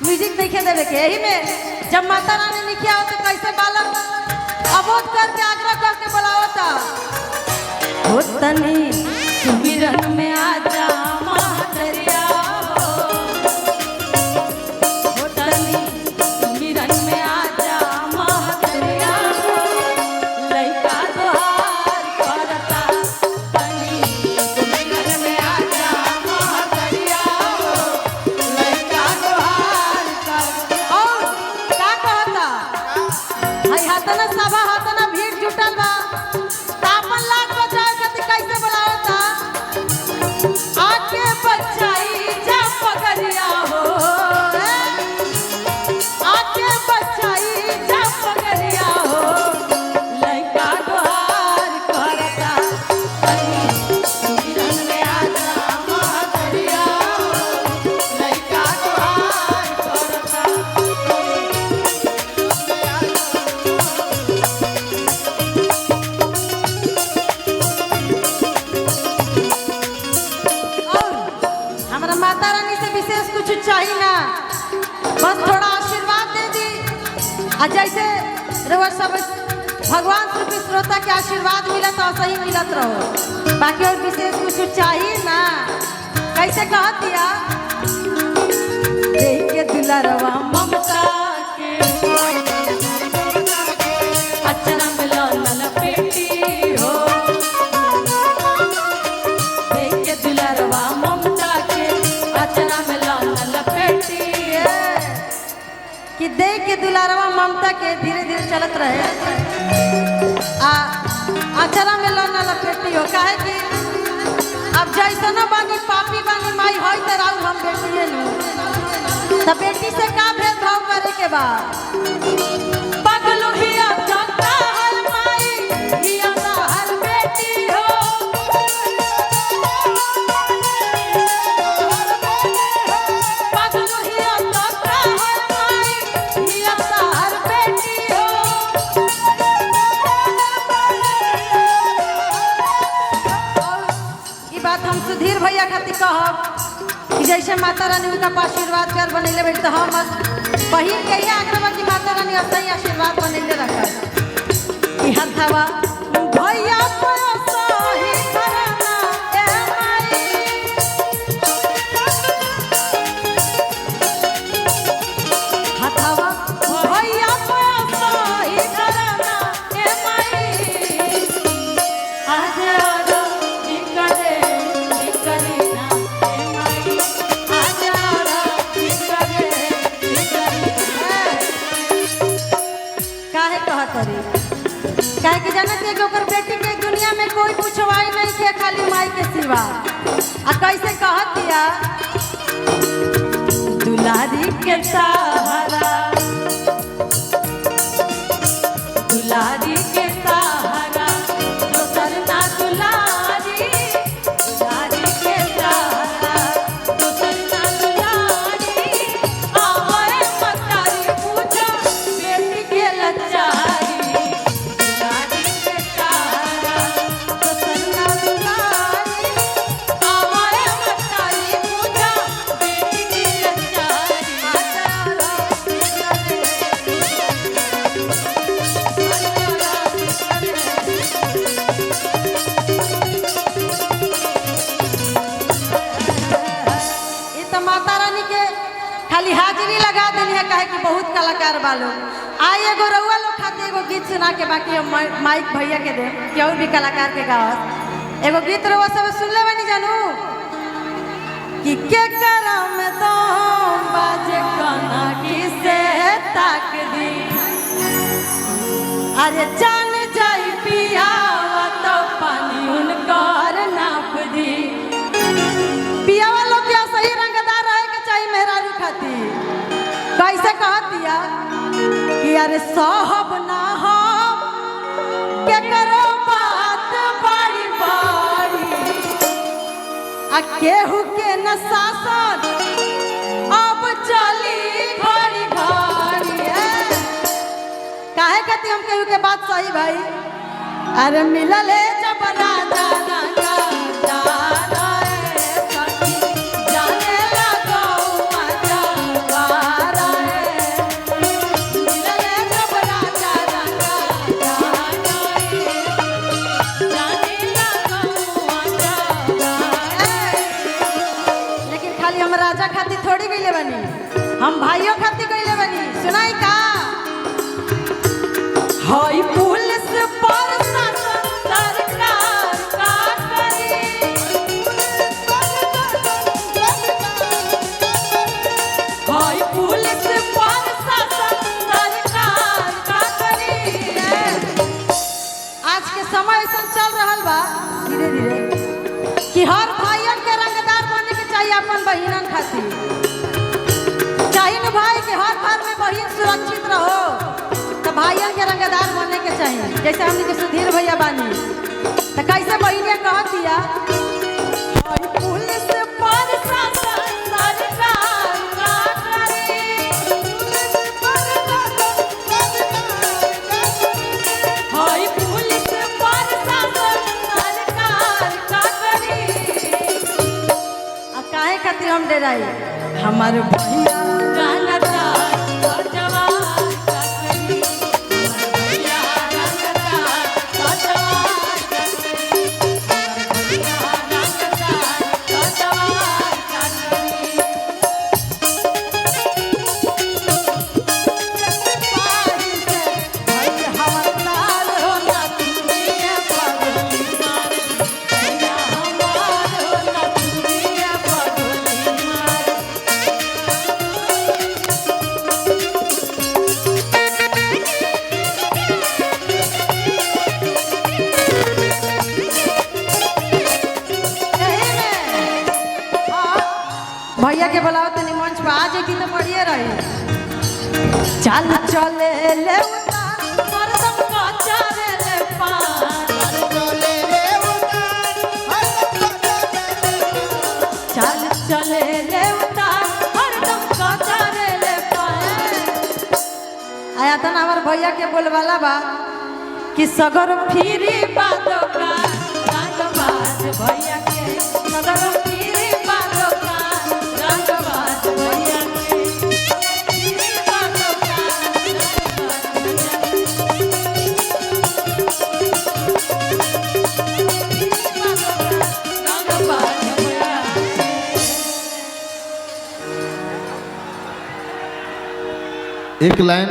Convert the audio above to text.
music देखे देवे के यही में जब माता रानी लिखे आओ तो कैसे बालक अबोध करके आग्रह करके बुलावता हो तनी सुमिरन में आजा महादरिया हो तनी सुमिरन में आजा महादरिया लइका तोहार करता तनी सुमिरन में आजा महादरिया लइका तोहार करता और का कहता हई हाथना सभा हाथना भीड़ जुटल बा तापन लाख बचाए खातिर कैसे बुलावता आके बचाई जा पगरिया हो आके बचाई जा पगरिया हो लइका तोहार करता तनी सुमिरन में आजा महादरिया लइका तोहार करता हमारा माता रानी से विशेष कुछ चाहिए ना बस थोड़ा आशीर्वाद दे दी आ जैसे रउआ सब भगवान रूपी श्रोता के आशीर्वाद मिलत और सही मिलत रहो बाकी और विशेष कुछ चाहिए ना कैसे कह दिया देख के दुलारवा ममता के अचरा मिला न लपेटी हो देख के दुलारवा ममता के अचरा मिला न लपेटी कि देख के दुलारवा ममता के धीरे धीरे चलत रहे आ अचरा में लौना लपेटी हो काहे कि अब जैसा न बानी पापी बानी माई होई त राउ हम बेटिए नु त बेटी से का भेदभाव करे के बा पगलू हिया चंदा हर माई हिया हर बेटी हो पगलू हिया चंदा हर माई हिया हर बेटी हो बात हम सुधीर भैया खातिर कहब कि जैसे माता रानी उनका आशीर्वाद कर बनैले बैठ तो हम बहिन के ही आग्रह कि माता रानी ऐसा ही आशीर्वाद बनैले रखा कि हथवा भैया सही करना ए माई हथवा भैया सही करना ए माई आज काहे कि जानत है कि ओकर बेटी के दुनिया में कोई पूछवाई नहीं के खाली माई के सिवा आ कैसे कहत दिया दुलारी के सहारा दुलारी के सहारा दोसर ना दुलारी दुलारी के सहारा दोसर ना दुलारी आवे मतारी पूछा बेटी के लचारी खाली हाजिरी लगा देनी है काहे कि बहुत कलाकार बालो आई एगो रउआ लोग खातिर एगो गीत सुना के बाकी हम माइक भैया के दे कि और भी कलाकार के गावत एगो गीत रउआ सब सुन ले बनी जानू कि के करम तो बाजे कना की से ताक दी अरे जान जाई पिया तो पानी उनकर नाप दी पिया वालों के सही रंगदार रहे के चाहिए मेहरारू खातिर कैसे कहत दिया कि अरे साहब ना हम के करो बात बारी बारी आ केहू के न शासन अब चली घड़ी घड़ी काहे कहती हम केहू के बात सही भाई अरे मिलल है जब राजा जाना हम भाइयों खातिर कइले बनी सुनाई का हाय पुलिस प्रशासन सरकार का करी हाय पुलिस प्रशासन सरकार का करी आज के समय ऐसा चल रहा बा धीरे धीरे कि हर भाइयन के रंगदार बने के चाहिए अपन बहिनन खातिर चाहिए न भाई के हर घर में बहिन सुरक्षित रहो तो भाइयन के रंगदार बने के चाहिए जैसे हमने के सुधीर भैया बानी तो कैसे बहिनिया कहत दिया हाय पुलिस प्रशासन सरकार का करी हाय पुलिस प्रशासन सरकार का करी आ काहे खातिर हम डराई हमार भैया रंगदार जवान का करी हमार भैया रंगदार जवान का करी हमार भैया रंगदार जवान का करी पारी से भाई हवलदार होला दुनिया पगली मारे भैया हमार होला दुनिया पगली मारे भैया के बुलाओ तनी मंच पे आ जाती तो बढ़िए रही चल चले ले उतार हरदम का चारे ले पार चल चले ले उतार हरदम का चारे ले पार आया था ना हमार भैया के बोलवाला बा कि सगर फिरी बातों का रंग बाज भैया के सगर फिरी बातों का रंग बाज भैया के फिरी बातों का रंग बाज भैया के फिरी बातों का रंग बाज भैया एक लाइन